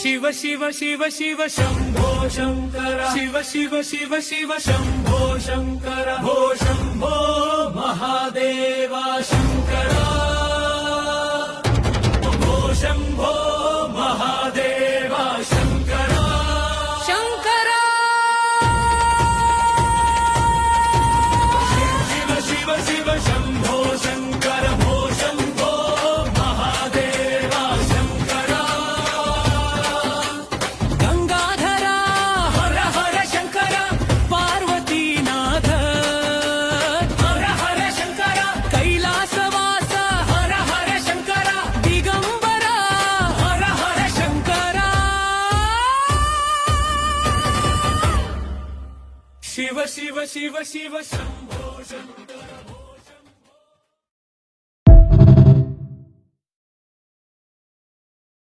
शिव शिव शिव शिव शंभो शंकर शिव शिव शिव शिव शंभो शंकर भो शंभो महादेवा शंकरा भो शंभो महादेवा शंकरा शंकरा शिव शिव शिव शंभो शंकर भो शंभो महादेवा शंकरा गंगाधरा हर हर शंकर पार्वतीनाथ हर हर शंकर कैलासवास हर हर शंकर दिगंबर हर हर शंकर शिव शिव शिव शिव शंभो शंकर